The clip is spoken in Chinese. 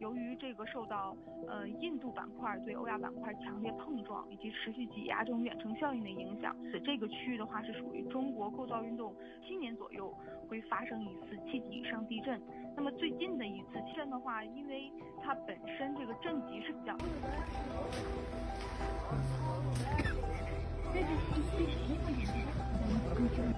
由于这个受到印度板块对欧亚板块强烈碰撞以及持续挤压这种远程效应的影响，这个区域的话是属于中国构造运动7年左右会发生一次7级以上地震。那么最近的一次地震的话，因为它本身这个震级是比较。这是一些实用点的。